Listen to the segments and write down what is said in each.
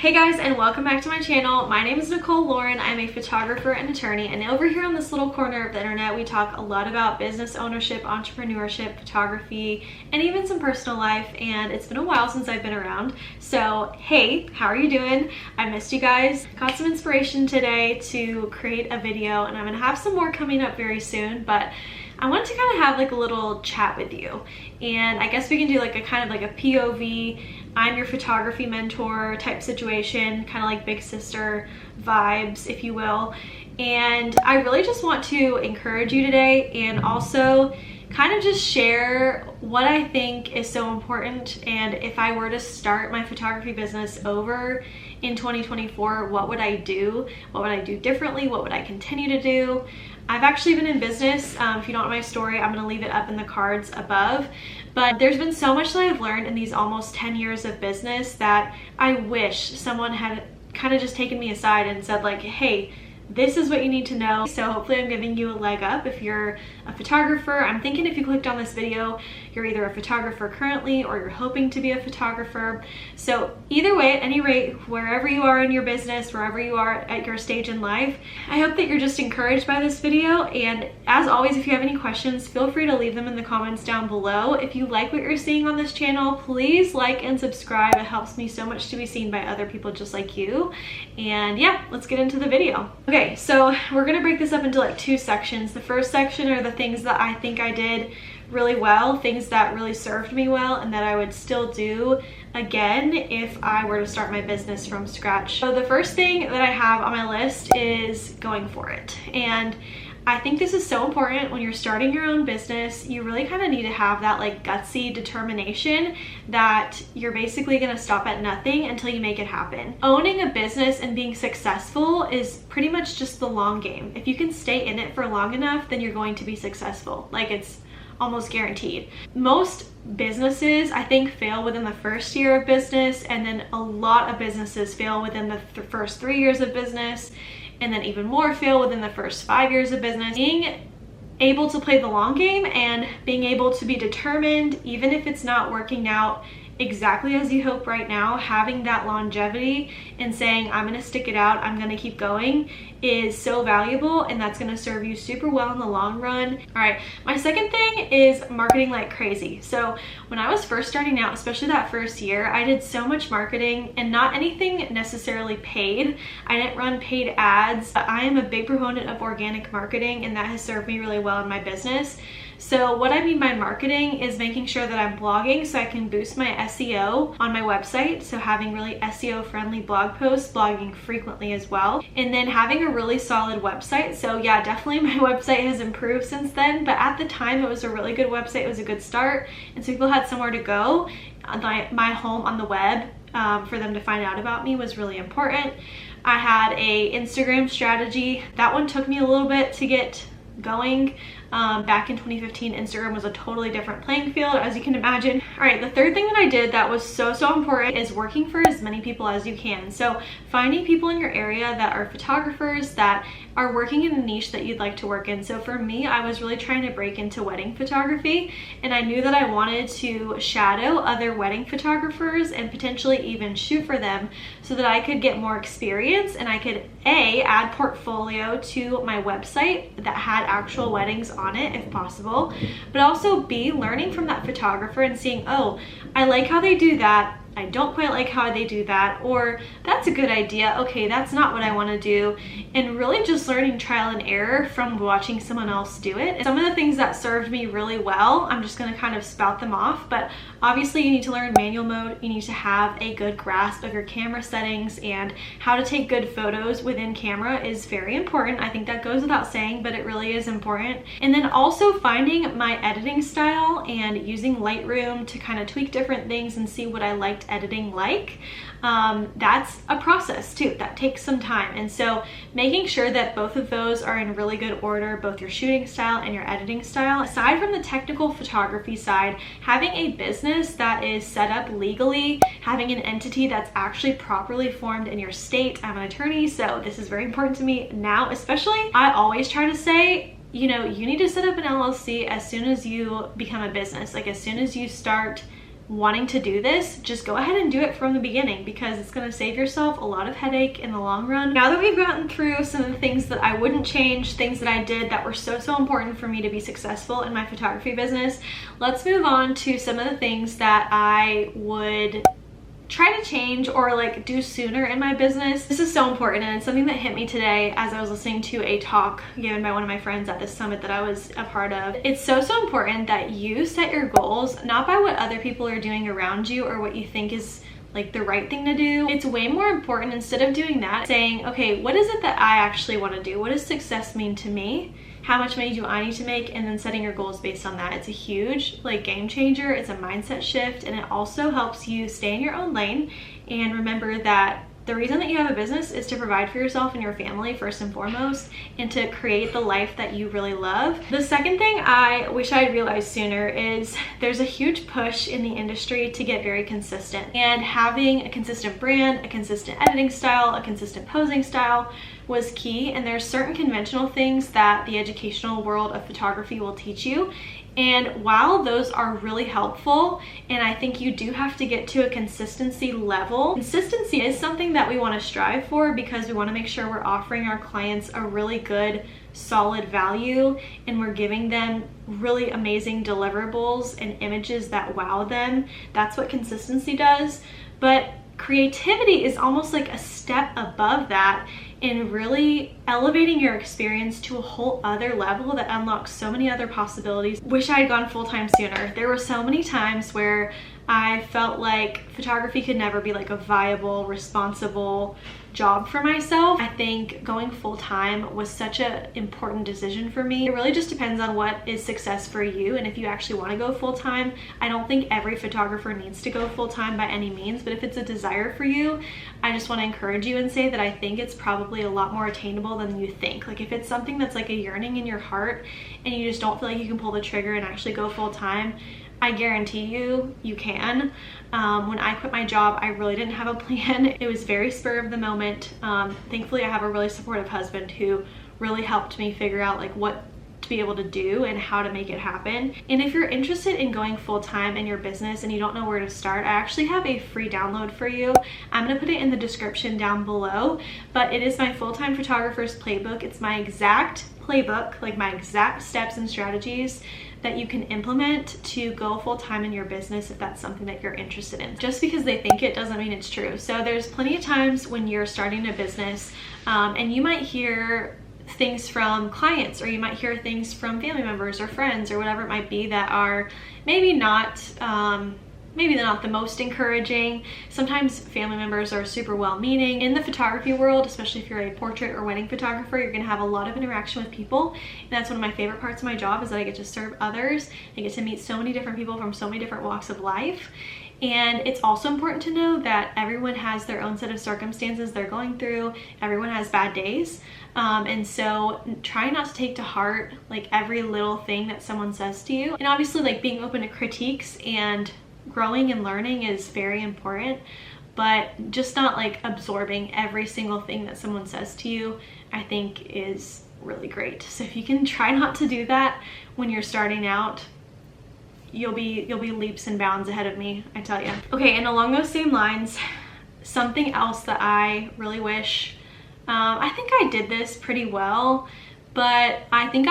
Hey guys, and welcome back to my channel. My name is Nicole Lauren. I'm a photographer and attorney, and over here on this little corner of the internet we talk a lot about business ownership, entrepreneurship, photography, and even some personal life. And it's been a while since I've been around, so hey, how are you doing? I missed you guys. Got some inspiration today to create a video, and I'm gonna have some more coming up very soon, but I wanted to kind of have like a little chat with you, and I guess we can do like a kind of like a POV, I'm your photography mentor type situation, kind of like big sister vibes, if you will. And I really just want to encourage you today, and also kind of just share what I think is so important. And if I were to start my photography business over in 2024, what would I do? What would I do differently? What would I continue to do? I've actually been in business. If you don't know my story, I'm gonna leave it up in the cards above. But there's been so much that I've learned in these almost 10 years of business that I wish someone had kind of just taken me aside and said like, hey, this is what you need to know. So hopefully I'm giving you a leg up if you're a photographer. I'm thinking if you clicked on this video, you're either a photographer currently or you're hoping to be a photographer. So either way, at any rate, wherever you are in your business, wherever you are at your stage in life, I hope that you're just encouraged by this video. And as always, if you have any questions, feel free to leave them in the comments down below. If you like what you're seeing on this channel, please like and subscribe. It helps me so much to be seen by other people just like you. And yeah, let's get into the video. Okay, so we're gonna break this up into like two sections. The first section are the things that I think I did really well, things that really served me well and that I would still do again if I were to start my business from scratch. So the first thing that I have on my list is going for it. And I think this is so important when you're starting your own business. You really kind of need to have that like gutsy determination that you're basically going to stop at nothing until you make it happen. Owning a business and being successful is pretty much just the long game. If you can stay in it for long enough, then you're going to be successful. Like, it's almost guaranteed. Most businesses, I think, fail within the first year of business, and then a lot of businesses fail within the first 3 years of business, and then even more fail within the first 5 years of business. Being able to play the long game and being able to be determined, even if it's not working out exactly as you hope right now, having that longevity and saying, I'm gonna stick it out, I'm gonna keep going, is so valuable, and that's gonna serve you super well in the long run. All right, my second thing is marketing like crazy. So when I was first starting out, especially that first year, I did so much marketing, and not anything necessarily paid. I didn't run paid ads. I am a big proponent of organic marketing, and that has served me really well in my business. So what I mean by marketing is making sure that I'm blogging so I can boost my SEO on my website. So having really SEO friendly blog posts, blogging frequently as well, and then having a really solid website. So yeah, definitely my website has improved since then, but at the time it was a really good website. It was a good start, and so people had somewhere to go. My home on the web for them to find out about me was really important. I had a Instagram strategy. That one took me a little bit to get going. Back in 2015, Instagram was a totally different playing field, as you can imagine. All right, the third thing that I did that was so important is working for as many people as you can. So finding people in your area that are photographers that are working in a niche that you'd like to work in. So for me, I was really trying to break into wedding photography, and I knew that I wanted to shadow other wedding photographers and potentially even shoot for them so that I could get more experience, and I could A, add portfolio to my website that had actual weddings on it if possible, but also B, learning from that photographer and seeing, oh, I like how they do that, I don't quite like how they do that, or that's a good idea, okay, that's not what I want to do, and really just learning trial and error from watching someone else do it. And some of the things that served me really well, I'm just going to kind of spout them off, but obviously you need to learn manual mode, you need to have a good grasp of your camera settings, and how to take good photos within camera is very important. I think that goes without saying, but it really is important. And then also finding my editing style and using Lightroom to kind of tweak different things and see what I liked editing like. That's a process too, that takes some time. And so making sure that both of those are in really good order, both your shooting style and your editing style. Aside from the technical photography side, having a business that is set up legally, having an entity that's actually properly formed in your state. I'm an attorney, so this is very important to me now, especially. I always try to say, you know, you need to set up an LLC as soon as you become a business. Like as soon as you start wanting to do this, just go ahead and do it from the beginning, because it's going to save yourself a lot of headache in the long run. Now that we've gotten through some of the things that I wouldn't change, things that I did that were so important for me to be successful in my photography business, let's move on to some of the things that I would try to change or like do sooner in my business. This is so important, and it's something that hit me today as I was listening to a talk given by one of my friends at this summit that I was a part of. It's so important that you set your goals not by what other people are doing around you or what you think is like the right thing to do. It's way more important, instead of doing that, saying, okay, what is it that I actually want to do? What does success mean to me? How much money do I need to make? And then setting your goals based on that. It's a huge like game changer. It's a mindset shift, and it also helps you stay in your own lane and remember that the reason that you have a business is to provide for yourself and your family first and foremost, and to create the life that you really love. The second thing I wish I had realized sooner is there's a huge push in the industry to get very consistent, and having a consistent brand, a consistent editing style, a consistent posing style was key. And there's certain conventional things that the educational world of photography will teach you. And while those are really helpful, and I think you do have to get to a consistency level, consistency is something that we want to strive for, because we want to make sure we're offering our clients a really good, solid value, and we're giving them really amazing deliverables and images that wow them. That's what consistency does. But creativity is almost like a step above that, in really elevating your experience to a whole other level that unlocks so many other possibilities. Wish I had gone full-time sooner. There were so many times where I felt like photography could never be like a viable, responsible job for myself. I think going full-time was such an important decision for me. It really just depends on what is success for you, and if you actually want to go full-time. I don't think every photographer needs to go full-time by any means, but if it's a desire for you, I just want to encourage you and say that I think it's probably a lot more attainable than you think. Like if it's something that's like a yearning in your heart and you just don't feel like you can pull the trigger and actually go full-time, I guarantee you, you can. When I quit my job, I really didn't have a plan. It was very spur of the moment. Thankfully, I have a really supportive husband who really helped me figure out like what to be able to do and how to make it happen. And if you're interested in going full-time in your business and you don't know where to start, I actually have a free download for you. I'm gonna put it in the description down below, but it is my full-time photographer's playbook. It's my exact playbook, like my exact steps and strategies that you can implement to go full-time in your business if that's something that you're interested in. Just because they think it doesn't mean it's true. So there's plenty of times when you're starting a business and you might hear things from clients, or you might hear things from family members or friends or whatever it might be that are maybe not the most encouraging. Sometimes family members are super well-meaning. In the photography world, especially if you're a portrait or wedding photographer, you're gonna have a lot of interaction with people. And that's one of my favorite parts of my job, is that I get to serve others. I get to meet so many different people from so many different walks of life. And it's also important to know that everyone has their own set of circumstances they're going through. Everyone has bad days. And so try not to take to heart like every little thing that someone says to you. And obviously like being open to critiques and growing and learning is very important, but just not like absorbing every single thing that someone says to you, I think is really great. So if you can try not to do that when you're starting out, you'll be leaps and bounds ahead of me, I tell you. Okay, and along those same lines, something else that I really wish, I think I did this pretty well, but I think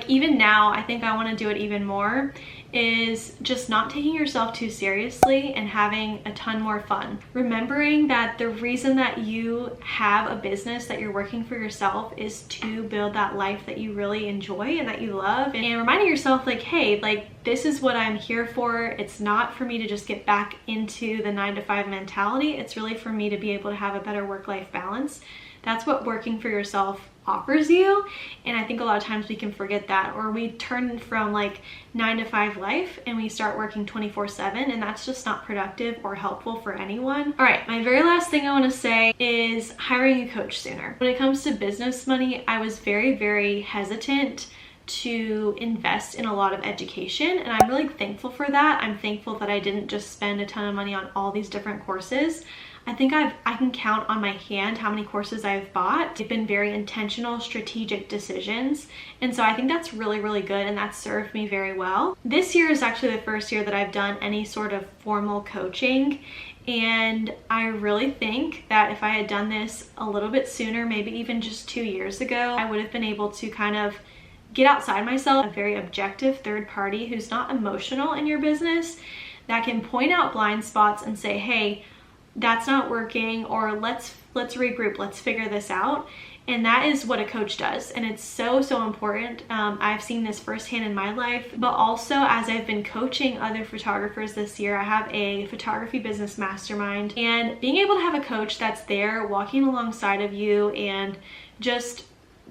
even now, I think I want to do it even more, is just not taking yourself too seriously and having a ton more fun. Remembering that the reason that you have a business, that you're working for yourself, is to build that life that you really enjoy and that you love, and reminding yourself like, hey, like this is what I'm here for. It's not for me to just get back into the 9-to-5 mentality. It's really for me to be able to have a better work-life balance. That's what working for yourself offers you, and I think a lot of times we can forget that, or we turn from like 9-to-5 life and we start working 24/7, and that's just not productive or helpful for anyone. All right, my very last thing I want to say is hiring a coach sooner. When it comes to business money, I was very hesitant to invest in a lot of education, and I'm really thankful for that. I'm thankful that I didn't just spend a ton of money on all these different courses. I think I can count on my hand how many courses I've bought. They've been very intentional, strategic decisions. And so I think that's really, really good, and that's served me very well. This year is actually the first year that I've done any sort of formal coaching. And I really think that if I had done this a little bit sooner, maybe even just 2 years ago, I would have been able to kind of get outside myself, a very objective third party who's not emotional in your business, that can point out blind spots and say, hey, that's not working, or let's regroup, let's figure this out. And that is what a coach does. And it's so, so important. I've seen this firsthand in my life, but also as I've been coaching other photographers this year, I have a photography business mastermind, and being able to have a coach that's there walking alongside of you and just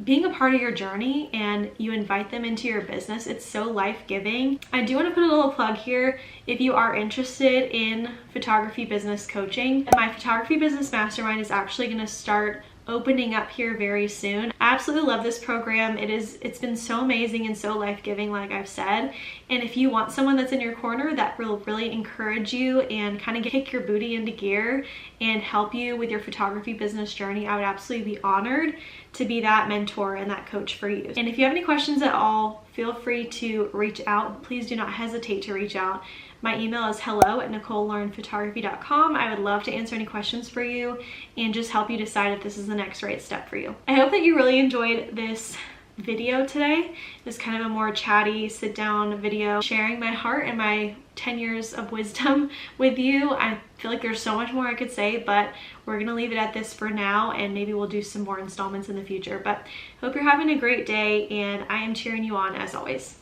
being a part of your journey, and you invite them into your business, it's so life-giving. I do want to put a little plug here. If you are interested in photography business coaching, my photography business mastermind is actually going to start opening up here very soon. I absolutely love this program. It's been so amazing and so life-giving, like I've said. And if you want someone that's in your corner that will really encourage you and kind of kick your booty into gear and help you with your photography business journey, I would absolutely be honored to be that mentor and that coach for you. And if you have any questions at all, feel free to reach out. Please do not hesitate to reach out. My email is hello@NicoleLaurenPhotography.com. I would love to answer any questions for you and just help you decide if this is the next right step for you. I hope that you really enjoyed this video today. It's kind of a more chatty sit down video, sharing my heart and my 10 years of wisdom with you. I feel like there's so much more I could say, but we're gonna leave it at this for now, and maybe we'll do some more installments in the future. But hope you're having a great day, and I am cheering you on as always.